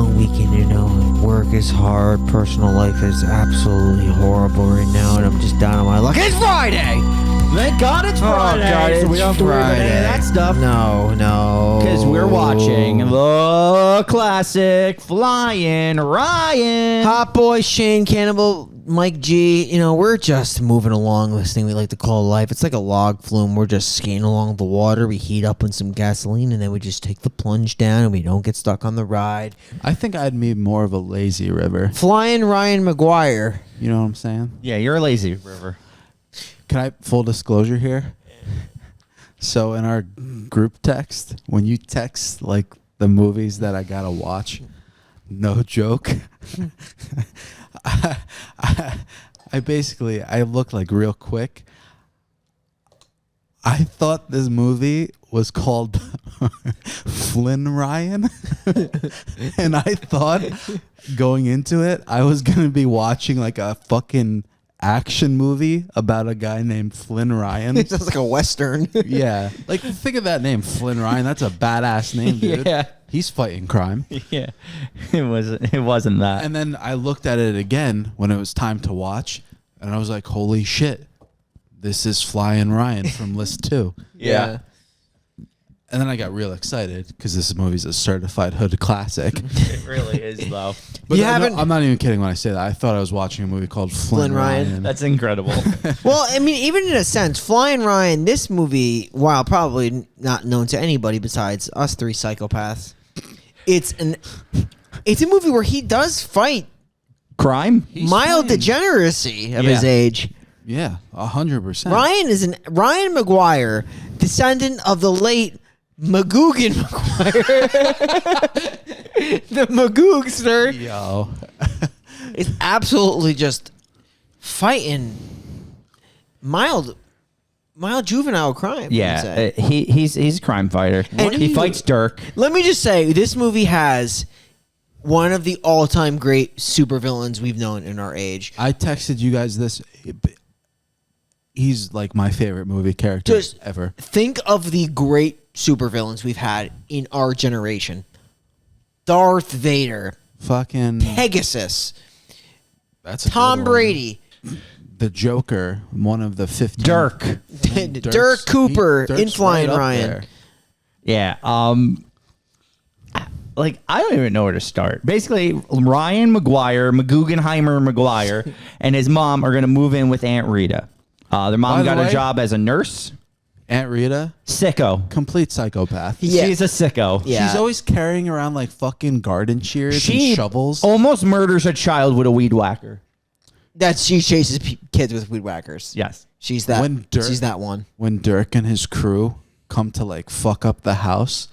long weekend, you know. Work is hard, personal life is absolutely horrible right now, and I'm just down on my luck. It's Friday! Thank God it's Friday. Oh, God, so we it's don't have to worry about any of Friday. that stuff. No. Because we're watching the classic Flyin Ryan. Hot Boy, Shane, Cannibal, Mike G. You know, we're just moving along this thing we like to call life. It's like a log flume. We're just skating along the water. We heat up with some gasoline, and then we just take the plunge down, and we don't get stuck on the ride. I think I'd be more of a lazy river. Flyin Ryan McGuire. You know what I'm saying? Yeah, you're a lazy river. Can I full disclosure here? So in our group text, when you text like the movies that I gotta watch, no joke. I basically looked like real quick. I thought this movie was called Flyin Ryan. And I thought going into it, I was going to be watching like a fucking action movie about a guy named Flyin Ryan. It sounds like a Western. Yeah. Like, think of that name, Flyin Ryan. That's a badass name, dude. Yeah. He's fighting crime. Yeah, it wasn't that. And then I looked at it again when it was time to watch, and I was like, holy shit, this is Flyin Ryan from List 2. Yeah. And then I got real excited because this movie's a certified hood classic. It really is, though. But You no, haven't- I'm not even kidding when I say that. I thought I was watching a movie called Flyin Ryan. That's incredible. Well, I mean, even in a sense, Flyin Ryan, this movie, while probably not known to anybody besides us three psychopaths, it's a movie where he does fight Crime? mild degeneracy of his age. Yeah, 100%. Ryan McGuire, descendant of the late Magoogan McGuire, the Magoogster, Yo. is absolutely just fighting mild juvenile crime. Yeah, he's a crime fighter. And he fights Dirk. Let me just say, this movie has one of the all-time great supervillains we've known in our age. I texted you guys this. He's like my favorite movie character Just ever. think of the great supervillains we've had in our generation. Darth Vader, Fucking Pegasus, that's a Tom good one. Brady, The Joker, one of the 15. Dirk. Dirk Cooper in Dirk's Flyin right up Ryan. there. Yeah. Like, I don't even know where to start. Basically, Ryan McGuire, McGuggenheimer and his mom are going to move in with Aunt Rita. Their mom By the got a way- job as a nurse. Aunt Rita, Sicko. complete psychopath. Yeah. She's a sicko. Yeah. She's always carrying around like fucking garden shears She and shovels. almost murders a child with a weed whacker. She chases kids with weed whackers. Yes. She's that. When Dirk- she's that one. When Dirk and his crew come to like fuck up the house,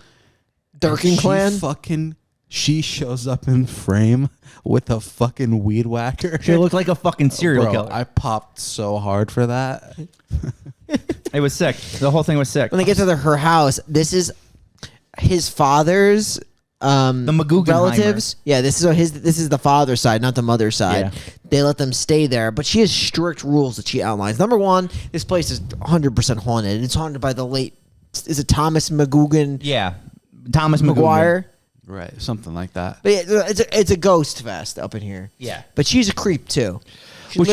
Dirking clan. She shows up in frame with a fucking weed whacker. She looked like a fucking serial Bro, killer. I popped so hard for that. It was sick. The whole thing was sick. When they get to her house, this is his father's Maguggenheimer. relatives. Yeah, this is the father's side, not the mother's side. Yeah. They let them stay there, but she has strict rules that she outlines. Number one, this place is 100% haunted. It's haunted by the late, is it Thomas McGuggen Yeah. Thomas McGuire? Right, something like that. But yeah, it's a ghost fest up in here. Yeah. But she's a creep too. Well,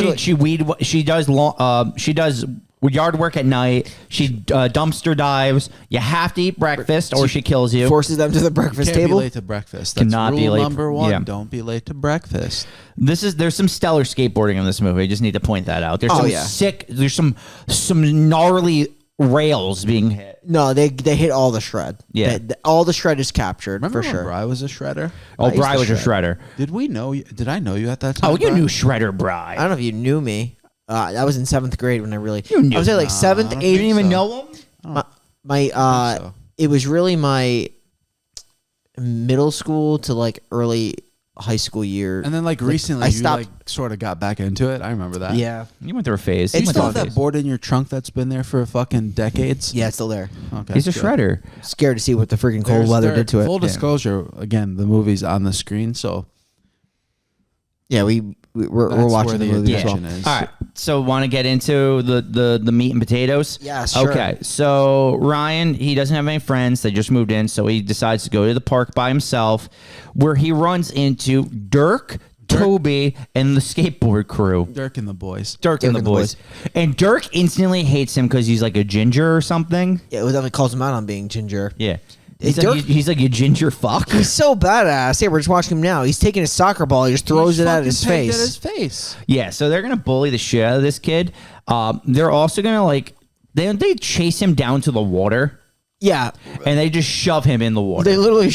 she does yard work at night. She dumpster dives. You have to eat breakfast or she kills you. forces them to the breakfast Can't be table. late to breakfast. That's Cannot rule be late- number one. yeah. Don't be late to breakfast. There's some stellar skateboarding in this movie. I just need to point that out. There's Oh, some yeah. sick. There's some gnarly rails being hit. No, they hit all the shred. Yeah. All the shred is captured Remember for when sure. Bri was a shredder? Oh, I used Bri to was a shredder. Did we know? Did I know you at that time? Oh, you Bri? knew Shredder Bri. I don't know if you knew me. I was in 7th grade when I really. You knew. I was at like 7th, I don't 8th. You didn't even so. know him. My so. it was really my middle school to like early high school year. And then like recently, I you stopped- like sort of got back into it. I remember that. Yeah, You went through a phase. You You went still through have a that phase. board in your trunk that's been there for fucking decades? yeah, it's still there. Okay. He's a good. shredder. Scared to see what the freaking cold There's- weather there- did to it. Full disclosure, again, the movie's on the screen, so Yeah, we we're watching the movie as well. is. All right. So want to get into the meat and potatoes? Yeah, sure. Okay. So Ryan, he doesn't have any friends. They just moved in, so he decides to go to the park by himself, where he runs into Dirk, Toby, and the skateboard crew. Dirk and the boys. Dirk and the boys. And Dirk instantly hates him because he's like a ginger or something. Yeah, it definitely calls him out on being ginger. Yeah. Dirk- He's like a ginger fuck. He's so badass. Yeah, we're just watching him now. He's taking a soccer ball. He just throws it at his Fucking pegged face. At his face. Yeah, so they're gonna bully the shit out of this kid. They're also gonna they chase him down to the water Yeah, and they just shove him in the water. they literally.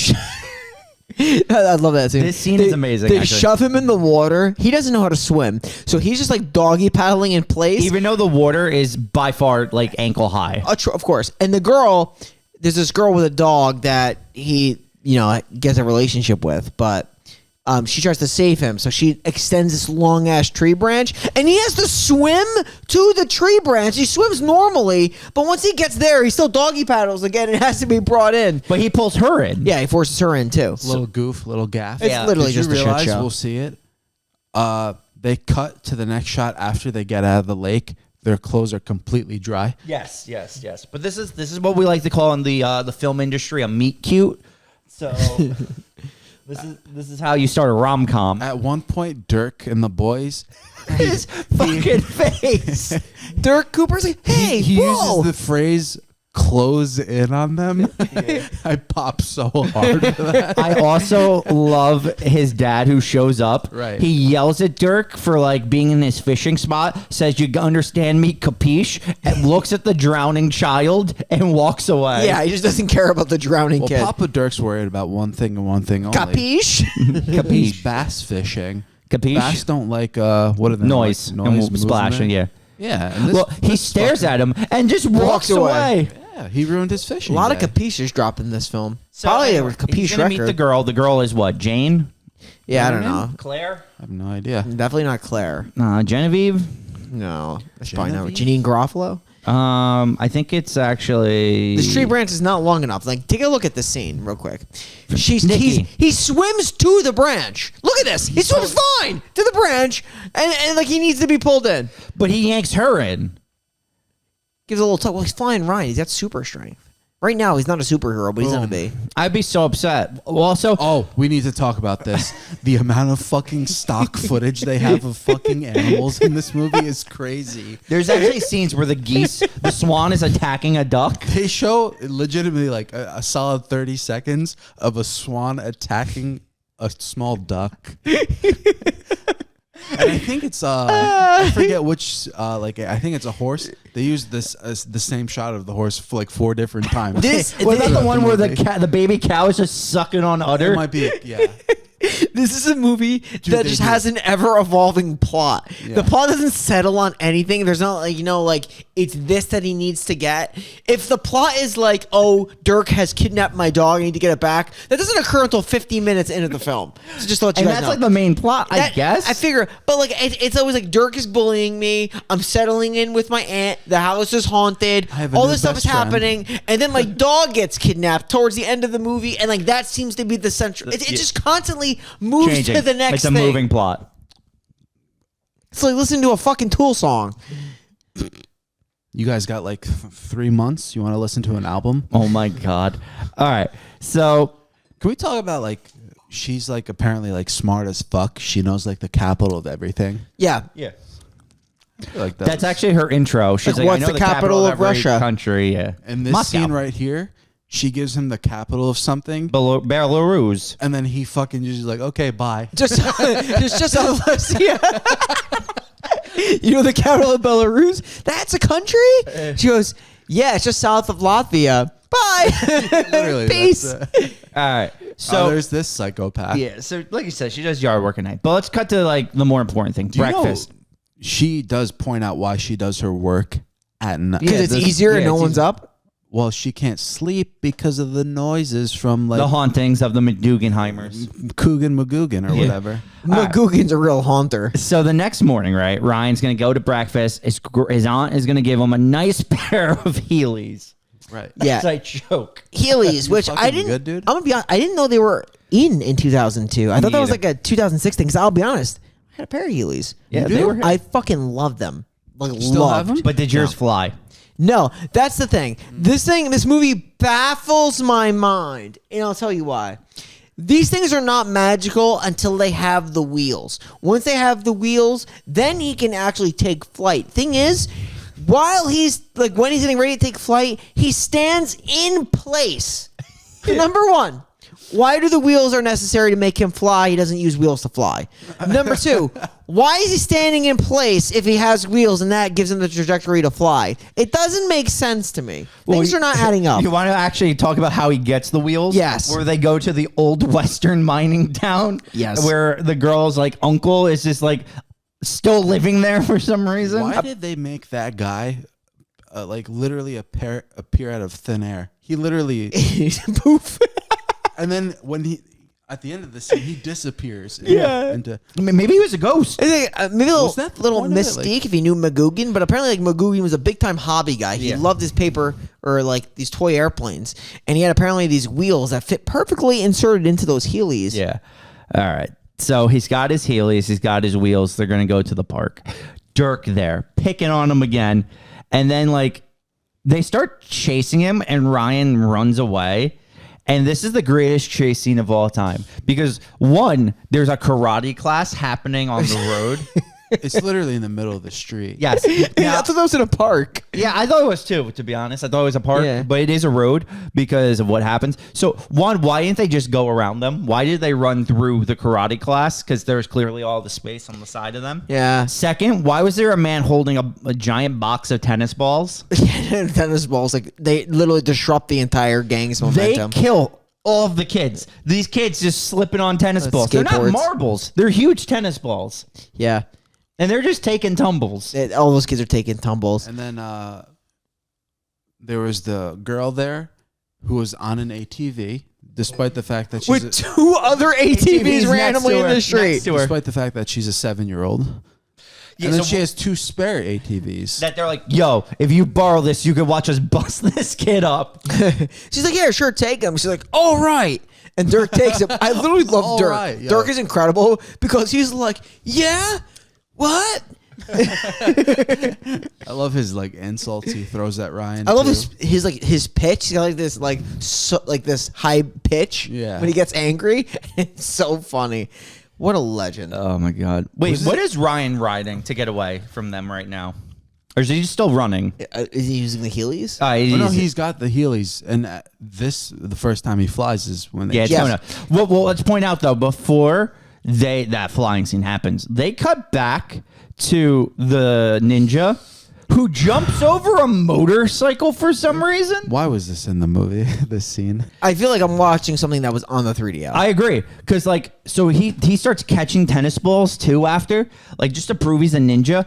I love that scene. This scene is amazing, They actually. shove him in the water. He doesn't know how to swim, so he's just like doggy paddling in place. Even though the water is by far like ankle high. Of course. And the girl, there's this girl with a dog that he, gets a relationship with, but she tries to save him. So she extends this long ass tree branch, and he has to swim to the tree branch. He swims normally, but once he gets there, he still doggy paddles again and has to be brought in. But he pulls her in. Yeah, he forces her in too. Little goof, little gaff. It's literally Did you just a shit realize show. we'll see it? They cut to the next shot after they get out of the lake. Their clothes are completely dry. Yes. But this is what we like to call in the film industry a meet cute. So this is how you start a rom-com. At one point, Dirk and the boys, His fucking face. Dirk Cooper's like, hey, he whoa. uses the phrase "close in on them." I pop so hard for that. I also love his dad who shows up. Right. He yells at Dirk for being in his fishing spot, says, "You understand me, capiche?" And looks at the drowning child and walks away. Yeah, he just doesn't care about the drowning Well, kid. Papa Dirk's worried about one thing and one thing only. Capiche? He's Capiche. bass fishing. Capiche? Bass don't like what are they Noise. like? And movement? splashing, yeah. Yeah. And this, Well, he this stares fucking- at him and just walks away. Yeah, he ruined his A fishing. lot of day. capiches dropped in this film. So Probably anyway, a capiche he's gonna meet record. the girl. The girl is what? Jane? Yeah, I don't know. Claire? I have no idea. Definitely not Claire. Genevieve? No, that's probably not. Genevieve? Janine Garofalo. I think it's actually This tree branch is not long enough. Take a look at this scene real quick. Nicki. He swims to the branch. Look at this. He swims fine to the branch, and he needs to be pulled in. But he yanks her in. Gives a little tug. Well, he's Flyin Ryan. He's got super strength. Right now, he's not a superhero, but he's gonna be. I'd be so upset. Also, Oh, we need to talk about this. The amount of fucking stock footage they have of fucking animals in this movie is crazy. there's actually scenes where the swan is attacking a duck. They show legitimately a solid 30 seconds of a swan attacking a small duck. And I think it's I forget which I think it's a horse. They use this the same shot of the horse for 4 different times. Was that the one where the baby cow is just sucking on udder? It might be, yeah. This is a movie that they just do. has an ever evolving plot. Yeah. The plot doesn't settle on anything. There's not it's this that he needs to get. If the plot is Dirk has kidnapped my dog, I need to get it back, that doesn't occur until 50 minutes into the film. So just to let you and guys that's know. the main plot, I guess. I figure, but it's always Dirk is bullying me. I'm settling in with my aunt. The house is haunted. I have a All new this stuff is best friend. happening, and then my dog gets kidnapped towards the end of the movie, and that seems to be the central. It just constantly moves Changing. to the next It's a thing. moving plot. It's like listening to a fucking Tool song. You guys got 3 months? You want to listen to an album? Oh my god! All right, so Can we talk about she's apparently smart as fuck. She knows the capital of everything. Yeah. yeah, I feel like that's actually her intro. She's like, what's I know the capital of every Russia? Country, yeah. And this Moscow. scene right here, she gives him the capital of something, Belarus. and then he fucking just okay, bye. Just yeah. You know the capital of Belarus? That's a country? She goes, yeah, it's just south of Latvia. Bye. Literally, Peace. that's it. All right, so there's this psychopath. yeah, so like you said, she does yard work at night. But let's cut to the more important thing: Do you know breakfast. she does point out why she does her work at night. Because it's easier and no one's up? Well, she can't sleep because of the noises from The hauntings of the Guggenheimers. Coogan Magoogan or Yeah. whatever. Magoogan's a real haunter. So the next morning, right, Ryan's going to go to breakfast. His aunt is going to give him a nice pair of Heelys. Right. Yeah. As I choke. Heelys, which I fucking didn't. good, dude? I'm gonna be honest. I didn't know they were in 2002. I thought that was either. a 2006 thing. Because I'll be honest, I had a pair of Heelys. Yeah, they were. I fucking love them. Like, still have loved. them? But did yours fly? No, that's the thing. This movie baffles my mind, and I'll tell you why. These things are not magical until they have the wheels. Once they have the wheels, then he can actually take flight. Thing is, while he's like when he's getting ready to take flight, he stands in place. Number one, why do the wheels are necessary to make him fly? He doesn't use wheels to fly. Number two, why is he standing in place if he has wheels and that gives him the trajectory to fly? It doesn't make sense to me. Things are not adding up. You want to actually talk about how he gets the wheels? Yes. Where they go to the old Western mining town. Yes. Where the girl's like uncle is just like still living there for some reason. Why did they make that guy like literally appear out of thin air? He literally Poof. and then when he at the end of the scene he disappears. Yeah. Into I mean, maybe he was a ghost. I think, maybe a Was that the little point of it? mystique Like- if he knew McGugan, but apparently like McGugan was a big time hobby guy. He Yeah. loved his paper or like these toy airplanes, and he had apparently these wheels that fit perfectly inserted into those Heelys. Yeah. All right. So he's got his Heelys, he's got his wheels. They're going to go to the park. Dirk there, picking on him again. And then, like, they start chasing him, and Ryan runs away. And this is the greatest chase scene of all time. Because, one, there's a karate class happening on the road. it's literally in the middle of the street. Yes. Yeah, I thought that was in a park. Yeah, I thought it was too, to be honest. I thought it was a park, Yeah. but it is a road because of what happens. So, one, why didn't they just go around them? Why did they run through the karate class? Because there's clearly all the space on the side of them. Yeah. Second, why was there a man holding a giant box of tennis balls? Tennis balls, like they literally disrupt the entire gang's momentum. They kill all of the kids. These kids just slipping on tennis balls. They're not skateboards. marbles. They're huge tennis balls. Yeah. And they're just taking tumbles. All those kids are taking tumbles. And then there was the girl there who was on an ATV, despite the fact that she's With two other ATVs next randomly to in her. the street. Next to her. despite the fact that she's a 7-year-old. Yeah, And then so she has 2 spare ATVs. that they're like, yo, if you borrow this, you could watch us bust this kid up. She's like, yeah, sure, take him. She's like, all right. And Dirk takes him. I literally love All Dirk. right, yeah. Dirk is incredible because he's like, yeah, what? I love his like insults he throws at Ryan. I love too. his like his pitch. He's got like this like this high pitch Yeah. when he gets angry. It's so funny. What a legend. Oh, my God. Wait, what is Ryan riding to get away from them right now? Or is he still running? Is he using the Heelys? Oh, no, he's got the Heelys, and the first time he flies is when they Yeah, it's Yes. coming up. Well, let's point out, though, before that flying scene happens, they cut back to the ninja who jumps over a motorcycle for some reason. Why was this in the movie? This scene. I feel like I'm watching something that was on the 3DO. I agree, because like, so he starts catching tennis balls too after, like just to prove he's a ninja.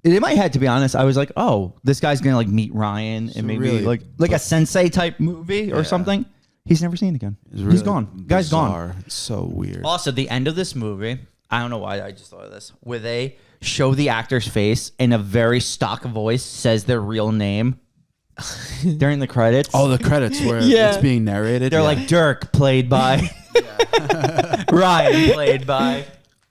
In my head, to be honest, I was like, oh, this guy's gonna like meet Ryan and maybe really like a sensei type movie or something. He's never seen again. It's really He's gone. Guy's gone. bizarre. It's so weird. Also, the end of this movie, I don't know why I just thought of this, where they show the actor's face in a very stock voice, says their real name during the credits. Oh, the credits where Yeah. it's being narrated. They're like Dirk, played by Ryan, played by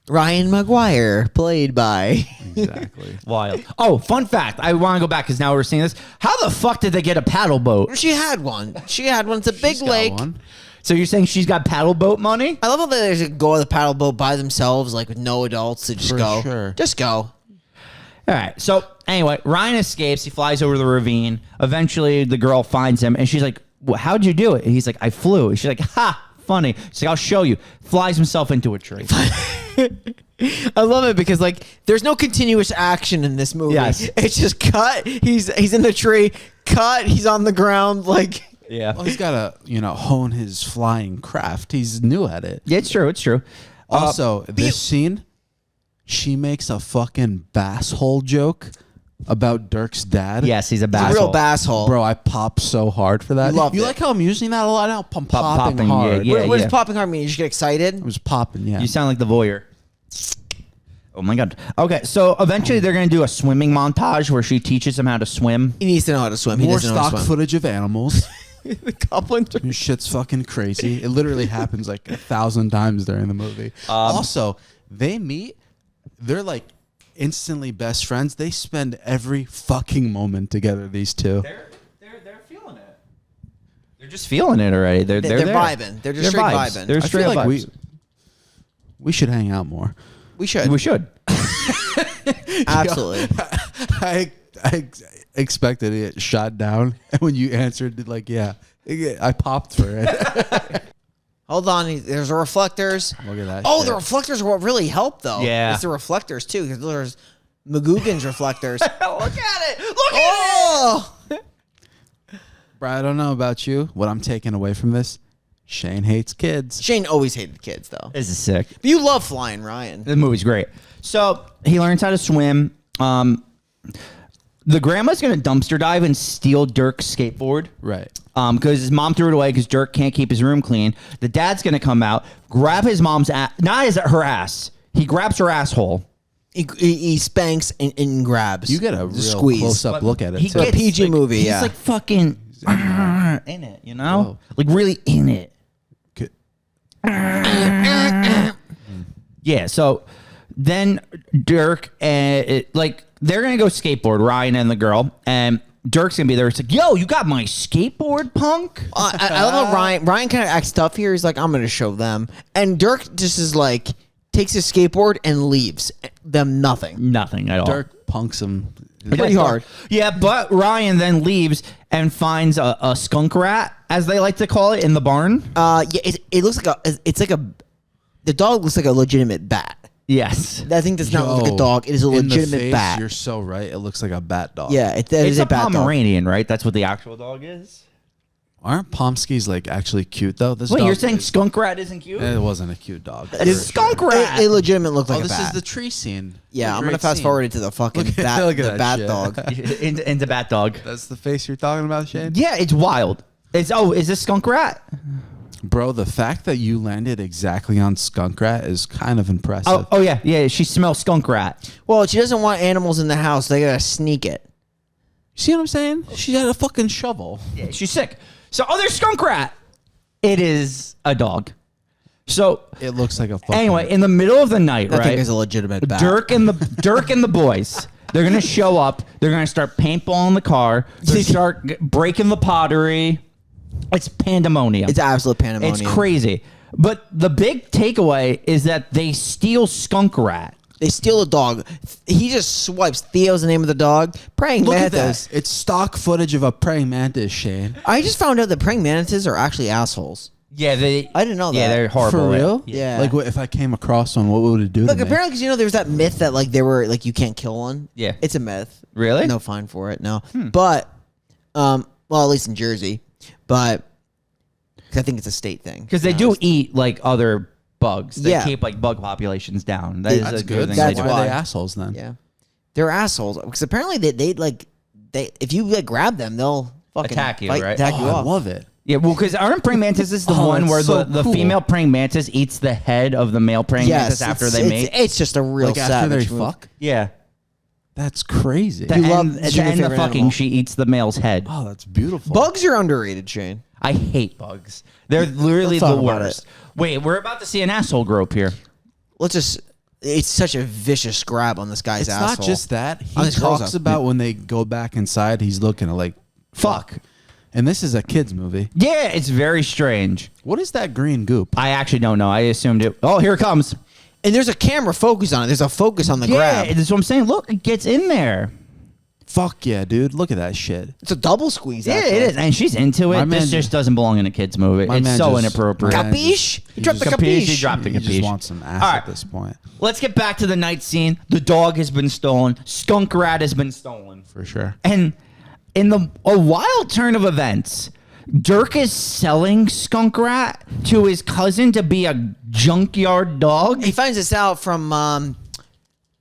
Ryan Maguire, played by. exactly. Wild. Oh, fun fact. I want to go back because now we're seeing this. How the fuck did they get a paddle boat? She had one. She had one. It's a big She's got lake. one. So you're saying she's got paddle boat money? I love how they just go on the paddle boat by themselves, like with no adults to just For go. sure. Just go. All right. So anyway, Ryan escapes. He flies over the ravine. Eventually, the girl finds him, and she's like, well, "How'd you do it?" And he's like, "I flew." And she's like, "Ha, funny." She's like, "I'll show you." Flies himself into a tree. I love it because like there's no continuous action in this movie. Yes. It's just cut. He's in the tree. Cut. He's on the ground. Like Yeah. Well, he's got to hone his flying craft. He's new at it. Yeah, it's true. It's true. Also, this scene, she makes a fucking bass hole joke about Dirk's dad. Yes, he's a a bass. real bass hole. Bro, I popped so hard for that. You loved it. like how I'm using that a lot now? I'm Pop- popping popping, hard. yeah. What does popping heart mean? You just get excited. I was popping, yeah. You sound like the voyeur. Oh my God. Okay, so eventually they're gonna do a swimming montage where she teaches him how to swim. He needs to know how to swim. He More doesn't know how stock to swim. footage of animals. The goblin. Your shit's fucking crazy. It literally happens like 1,000 times during the movie. Also, they meet they're like instantly best friends. They spend every fucking moment together. These two. They're feeling it. They're just feeling it already. They're They're there. vibing. They're just straight vibes. vibing. They're I straight feel like vibes. we should hang out more. We should. We should. Absolutely. I expected to get shot down, and when you answered, like, yeah, I popped for it. Hold on. There's the reflectors. Look at that. Oh, shit. the reflectors are what really helped, though. Yeah. It's the reflectors, too, because there's McGugan's reflectors. Look at it. Look Oh! Bro, I don't know about you. What I'm taking away from this, Shane hates kids. Shane always hated kids, though. This is sick. But you love Flyin Ryan. The movie's great. So he learns how to swim. The grandma's gonna dumpster dive and steal Dirk's skateboard. Right. Because his mom threw it away because Dirk can't keep his room clean. The dad's gonna come out, grab his mom's ass. Not her ass. He grabs her asshole. He spanks and grabs. You get a The real squeeze. close-up look at it, He too. gets, PG movie, He's yeah. like fucking in it, you know? Whoa. Like really in it. Good. Yeah, so then Dirk and they're gonna go skateboard, Ryan and the girl, and Dirk's gonna be there. It's like, yo, you got my skateboard, punk? I love how Ryan kind of acts tough here. He's like, I'm going to show them. And Dirk just is like, takes his skateboard and leaves them nothing. Nothing at all. Dirk punks him. Pretty hard. Yeah, but Ryan then leaves and finds a skunk rat, as they like to call it, in the barn. Yeah, it looks like the dog looks like a legitimate bat. Yes. I think does not look like a Yo, dog. It is a in the legitimate face, bat. You're so right. It looks like a bat dog. Yeah, that It's is a a bat dog. Pomeranian, right? That's what the actual dog is? Aren't Pomskis like actually cute though? This Wait, dog you're saying is- skunk rat isn't cute? it wasn't a cute dog. It's skunk rat. It legitimate looked like Oh, a this bat. is the tree scene. Yeah, The I'm gonna great fast scene. forward it to the fucking Look at- bat, look at the that bat shit. dog. into bat dog. That's the face you're talking about, Shane? Yeah, it's wild. Is this skunk rat? Bro, the fact that you landed exactly on skunk rat is kind of impressive. Oh yeah. She smells skunk rat. Well, she doesn't want animals in the house. They gotta sneak it. See what I'm saying? She had a fucking shovel. Yeah, she's sick. So, there's skunk rat. It is a dog. So It looks like a fucking... anyway, in the middle of the night, That right? thing is a legitimate bat. Dirk and the boys. They're gonna show up. They're gonna start paintballing the car. They start breaking the pottery. It's pandemonium. It's absolute pandemonium. It's crazy. But the big takeaway is that they steal skunk rat. They steal a dog. He just swipes. Theo's the name of the dog. Praying Look at mantis. that. It's stock footage of a praying mantis, Shane. I just found out that praying mantises are actually assholes. Yeah, I didn't know Yeah, that. they're horrible. For real? Yeah. Like, what, if I came across one, what would it do Look, to me? apparently, because there's that myth that like they were like you can't kill one. Yeah. It's a myth. Really? No fine for it. No. But, well, at least in Jersey, but 'cause I think it's a state thing. Because they do eat like other bugs. They Yeah. keep like bug populations down. That's That is a good. thing That's they Why do. are why. they assholes then? Yeah, they're assholes because apparently they if you like grab them, they'll fucking Attack you, fight- right? Attack you I off. love it. Yeah, well, because aren't praying mantises the Oh, one it's where so the cool. female praying mantis eats the head of the male praying mantis after they mate? It's just a real Like after they savage move. fuck? Yeah. That's crazy. To You love- end, it's to your end the favorite fucking, animal. she eats the male's head. Oh, that's beautiful. Bugs are underrated, Shane. I hate bugs. They're literally Let's talk the about worst. it. Wait, we're about to see an asshole grow up here. Let's just. It's such a vicious grab on this guy's It's asshole. not just that. On He his girl's talks ass. about when they go back inside, he's looking at like, fuck. And this is a kid's movie. Yeah, it's very strange. What is that green goop? I actually don't know. I assumed it. Oh, here it comes. And there's a camera focus on it. There's a focus on the Yeah, grab. that's what I'm saying. Look, it gets in there. Fuck yeah, dude. Look at that shit. It's a double squeeze. Yeah, actually. it is. And she's into it. My man This just doesn't belong in a kid's movie. My It's man so just- inappropriate. my man Capiche? just- He dropped the Capiche, capiche. he dropped the He capiche. just wants some ass All at right. this point. Let's get back to the night scene. The dog has been stolen. Skunk rat has been stolen. For sure. And in a wild turn of events, Dirk is selling Skunk Rat to his cousin to be a junkyard dog. He finds this out from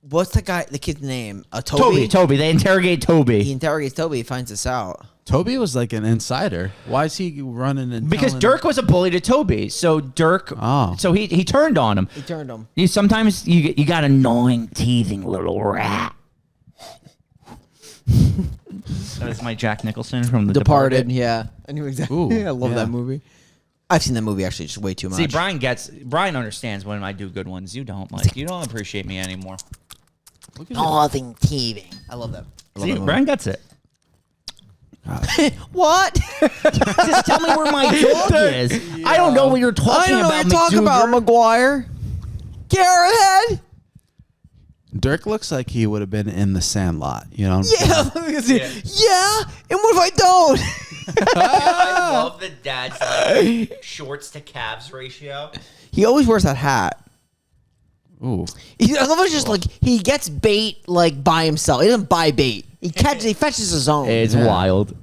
what's the kid's name? Toby. Toby. They interrogate Toby. He interrogates Toby. He finds this out. Toby was like an insider. Why is he running and Because telling- Dirk was a bully to Toby. So Dirk, Oh. so he turned on him. He turned him. Sometimes you got annoying, teething little rat. That is my Jack Nicholson from The Departed. Yeah, I knew exactly. Ooh, I love yeah. that movie. I've seen that movie actually just way too much. See, Brian understands when I do good ones. You don't, Mike. You don't appreciate me anymore. Nothing TV. I love that. See, Brian gets it. What? Just tell me where my dog is. Yeah. I don't know what you're talking about. I don't know what you're talking about, McGuire. Carrot. Dirk looks like he would have been in the Sandlot. You know? Yeah. Yeah. And what if I don't? I love the dad's like, shorts to calves ratio. He always wears that hat. Ooh. I love it's just like he gets bait like by himself. He doesn't buy bait. He fetches his own. It's wild.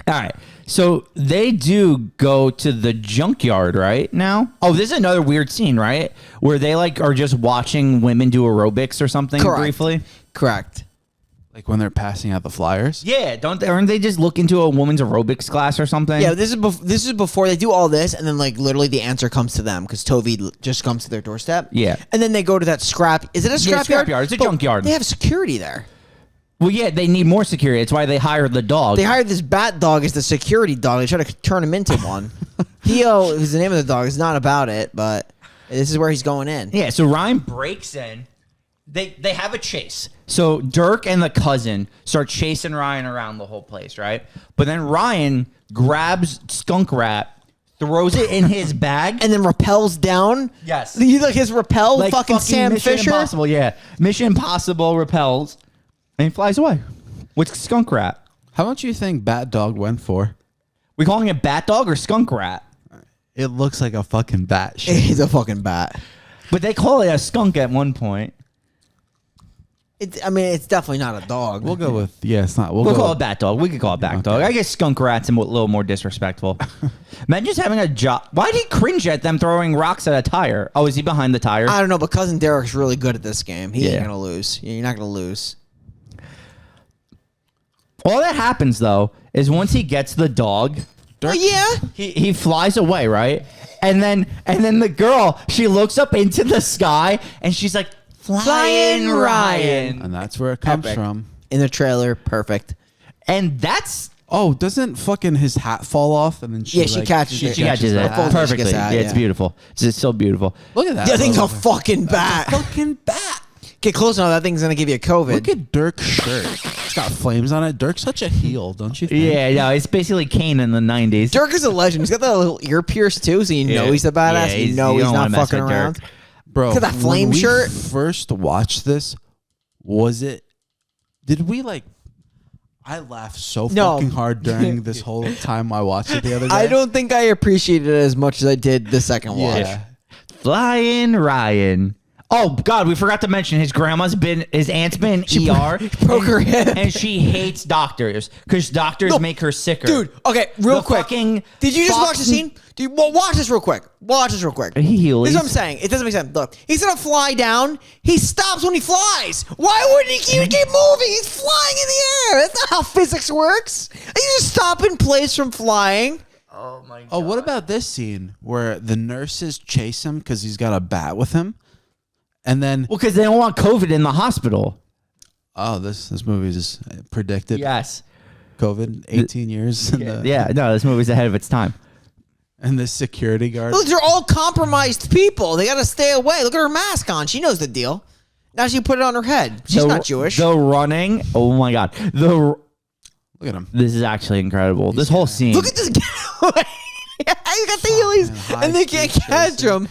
All right. So they do go to the junkyard right now. Oh, this is another weird scene, right? Where they like are just watching women do aerobics or something briefly. Correct. Like when they're passing out the flyers? Yeah, aren't they just looking to a woman's aerobics class or something? Yeah, this is before they do all this, and then like literally the answer comes to them because Toby just comes to their doorstep. Yeah, and then they go to that scrap. Is it a scrap yard? It's a junkyard. They have security there. Well, yeah, they need more security. That's why they hired the dog. They hired this bat dog as the security dog. They try to turn him into one. Theo is the name of the dog. Is not about it, but this is where he's going in. Yeah, so Ryan breaks in. They have a chase. So Dirk and the cousin start chasing Ryan around the whole place, right? But then Ryan grabs Skunk Rat, throws it in his bag, and then rappels down. Yes. He's like his rappel, like fucking Sam Mission Fisher. Impossible, yeah. Mission Impossible repels, and he flies away with Skunk Rat. How much do you think Bat Dog went for? We calling it Bat Dog or Skunk Rat? It looks like a fucking bat shit. He's a fucking bat. But they call it a skunk at one point. It's definitely not a dog. We'll go with, it's not. We'll call it Bat Dog. We could call it Bat Dog. I guess Skunk Rat's a little more disrespectful. Imagine just having a job. Why did he cringe at them throwing rocks at a tire? Oh, is he behind the tire? I don't know, but Cousin Derek's really good at this game. He ain't going to lose. You're not going to lose. All that happens, though, is once he gets the dog, Dirk, he flies away, right? And then the girl, she looks up into the sky, and she's like, Flyin Ryan. And that's where it comes from. In the trailer, perfect. And that's... Oh, doesn't fucking his hat fall off? And then she catches it. She catches it perfectly. Yeah, it's beautiful. It's so beautiful. Look at that. That thing's a fucking bat. A fucking bat. Get close enough, that thing's going to give you a COVID. Look at Dirk's shirt. It's got flames on it. Dirk's such a heel, don't you think? Yeah, no, it's basically Kane in the 90s. Dirk is a legend. He's got that little ear pierce, too, so you know he's a badass. Yeah, you know he's not fucking around. Dirk. Bro, look at that flame when shirt. we first watched this, did we like... I laughed so fucking hard during this whole time I watched it the other day. I don't think I appreciated it as much as I did the second watch. Yeah. Flyin Ryan. Oh God, we forgot to mention his aunt's been ER, broke her hip, and she hates doctors because doctors make her sicker. Dude, okay, real quick. Did you just watch the scene? Dude, watch this real quick. Watch this real quick. This is what I'm saying. It doesn't make sense. Look, he's gonna fly down. He stops when he flies. Why wouldn't he keep moving? He's flying in the air. That's not how physics works. You just stop in place from flying. Oh my God. Oh, what about this scene where the nurses chase him because he's got a bat with him? And then, well, because they don't want COVID in the hospital. Oh, this movie is predicted. Yes, COVID, 18 years. This movie's ahead of its time. And this security guard. Those are all compromised people. They got to stay away. Look at her mask on. She knows the deal. Now she put it on her head. She's not Jewish. The running. Oh my God. Look at him. This is actually incredible. This whole scene. Look at this guy. You got the heelys, and they can't catch him.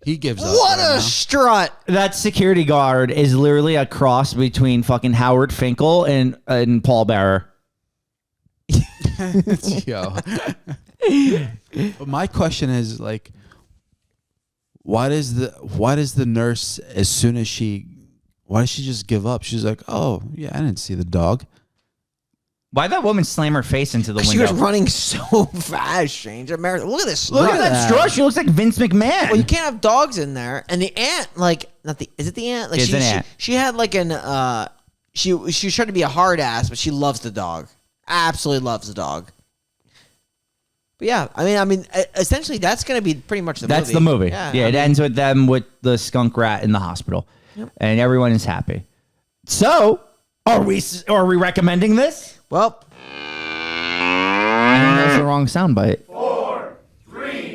He gives up. What a strut! That security guard is literally a cross between fucking Howard Finkel and Paul Bearer. Yo. But my question is like, why does the nurse why does she just give up? She's like, oh yeah, I didn't see the dog. Why'd that woman slam her face into the window? She was running so fast, Strange America. Look at this. Look at that straw. She looks like Vince McMahon. Well, you can't have dogs in there. And the ant, is it the ant? Like it's an ant. She had like she was trying to be a hard ass, but she loves the dog. Absolutely loves the dog. But yeah, I mean, essentially that's going to be pretty much the movie. That's the movie. Yeah, it ends with them with the skunk rat in the hospital, and everyone is happy. So, are we recommending this? Well, I think that's the wrong soundbite. 4, 3,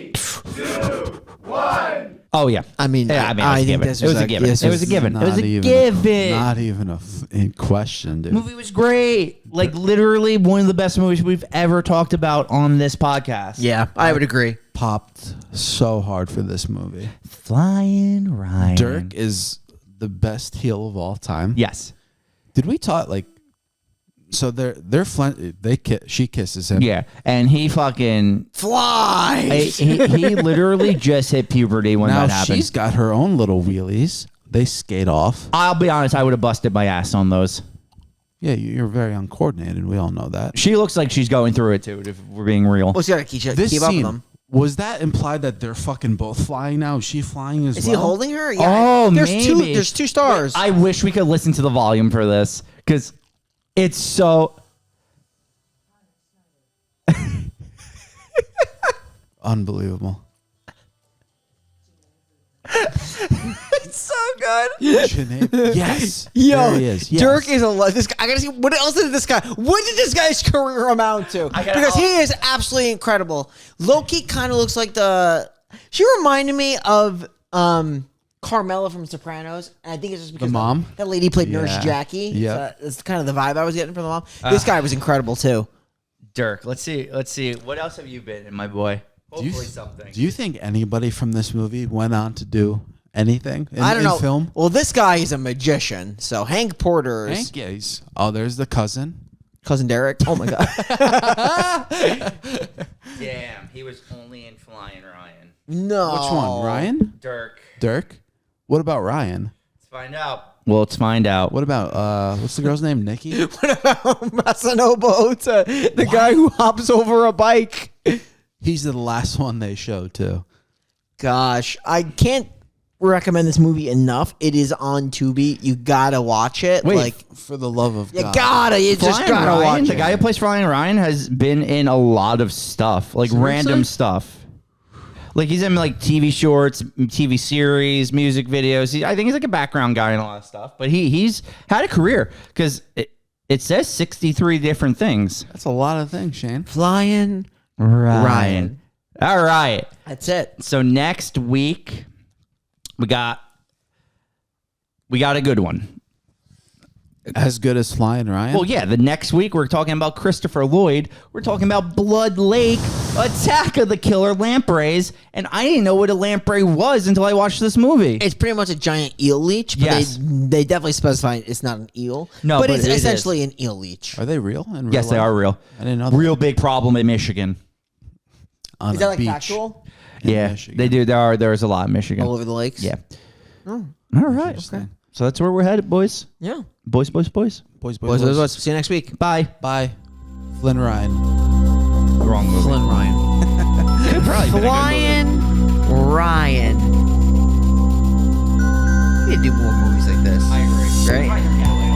Oh yeah. I mean, I think this it was was a given. this It was a given. It was a even given. Not even in question, dude. Movie was great. Like literally one of the best movies we've ever talked about on this podcast. Yeah, I would agree. Popped so hard for this movie. Flyin Ryan. Dirk is the best heel of all time. Yes. Did we talk like? So she kisses him. Yeah, and he fucking Flies. he literally just hit puberty when Now that happened. she's got her own little wheelies. They skate off. I'll be honest, I would have busted my ass on those. Yeah, you're very uncoordinated. We all know that. She looks like she's going through it too, if we're being real. Well, you gotta keep This up with scene, them. was that implied that they're fucking both flying now? Is she flying as Is well? he holding her? Yeah. Oh, there's maybe. There's 2 stars. I wish we could listen to the volume for this because it's so. Unbelievable. It's so good. Yes. Yo, there he is. Yes. Dirk is this guy. I gotta see what else did this guy. What did this guy's career amount to? Because he is absolutely incredible. Loki kind of looks like She reminded me of Carmela from Sopranos. And I think it's just because The mom? that lady played Nurse Yeah. Jackie. Yep. That's kind of the vibe I was getting from the mom. This guy was incredible too. Dirk, let's see. What else have you been in, my boy? Hopefully something. Do you think anybody from this movie went on to do anything in, I don't know. film? Well, this guy is a magician. So Hank Porter's Hank, yeah, there's the cousin. cousin Derek. Oh my god. Damn, he was only in Flyin Ryan. No. Which one? Ryan? Dirk. What about Ryan? Let's find out. Well, let's find out. What about what's the girl's name? Nicki? What about Masanobu Ota, the guy who hops over a bike? He's the last one they showed too. Gosh, I can't recommend this movie enough. It is on Tubi. You gotta watch it. Wait, like For the love of you God. gotta. You just Flyin gotta Ryan, watch the it. guy who plays Flyin Ryan has been in a lot of stuff, like random stuff. Like he's in like TV shorts, TV series, music videos. I think he's like a background guy in a lot of stuff. But he's had a career because it says 63 different things. That's a lot of things, Shane. Flyin Ryan. All right. That's it. So next week we got a good one. As good as Flyin Ryan? Well, yeah, the next week we're talking about Christopher Lloyd. We're talking about Blood Lake, Attack of the Killer Lampreys, and I didn't know what a lamprey was until I watched this movie. It's pretty much a giant eel leech, but Yes. they definitely specify it's not an eel. No, but but it's it is. essentially an eel leech. Are they real? In real Yes, they life? are real. I didn't know that. Real big problem in Michigan. On Is a that like beach factual? in Yeah, Michigan. they do. There's a lot in Michigan. All over the lakes? Yeah. Oh, All right. Interesting. So that's where we're headed, boys. yeah. Boys. Boys, Boys, see you next week. Bye. Bye. Flyin Ryan. Wrong movie. Flynn Ryan. Could probably been a good movie. Flyin Ryan. We need to do more movies like this. I agree. Right?